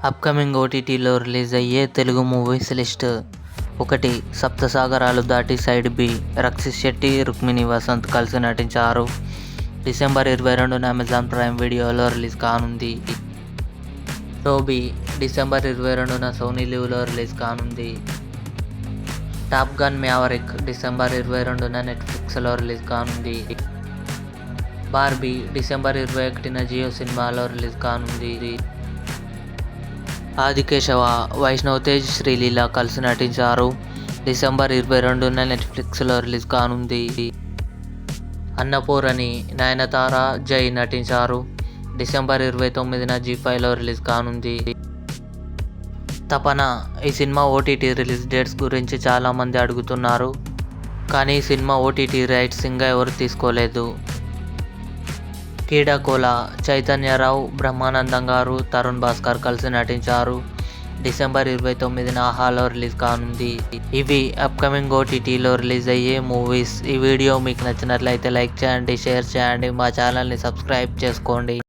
Upcoming ఓటీటీలో release అయ్యే Telugu movies list. 1. సప్తసాగరాలు దాటి సైడ్ బి. రక్షిత్ శెట్టి, రుక్మిణి వసంత్ కలిసి నటించారు. డిసెంబర్ 22న అమెజాన్ ప్రైమ్ వీడియోలో రిలీజ్ కానుంది. టోబీ డిసెంబర్ 22న సోనీ లివ్లో రిలీజ్ కానుంది. టాప్ గన్ మ్యావరిక్ డిసెంబర్ 22న నెట్ఫ్లిక్స్లో రిలీజ్ కానుంది. బార్బీ డిసెంబర్ 21న జియో సినిమాలో రిలీజ్ కానుంది. ఆదికేశవ, వైష్ణవ్ తేజ్, శ్రీలీల కలిసి నటించారు. డిసెంబర్ 22న నెట్ఫ్లిక్స్లో రిలీజ్ కానుంది. అన్నపూరణి, నయనతార, జై నటించారు. డిసెంబర్ 29న జీ5లో రిలీజ్ కానుంది. తపన, ఈ సినిమా ఓటీటీ రిలీజ్ డేట్స్ గురించి చాలామంది అడుగుతున్నారు, కానీ ఈ సినిమా ఓటీటీ రైట్స్ ఇంకా ఎవరు తీసుకోలేదు. కీడాకోల, చైతన్యరావు, బ్రహ్మానందం గారు, తరుణ్ భాస్కర్ కలిసి నటించారు. డిసెంబర్ 29న ఆహాలో రిలీజ్ కానుంది. ఇవి అప్కమింగ్ ఓటీటీలో రిలీజ్ అయ్యే మూవీస్. ఈ వీడియో మీకు నచ్చినట్లయితే లైక్ చేయండి, షేర్ చేయండి, మా ఛానల్ని సబ్స్క్రైబ్ చేసుకోండి.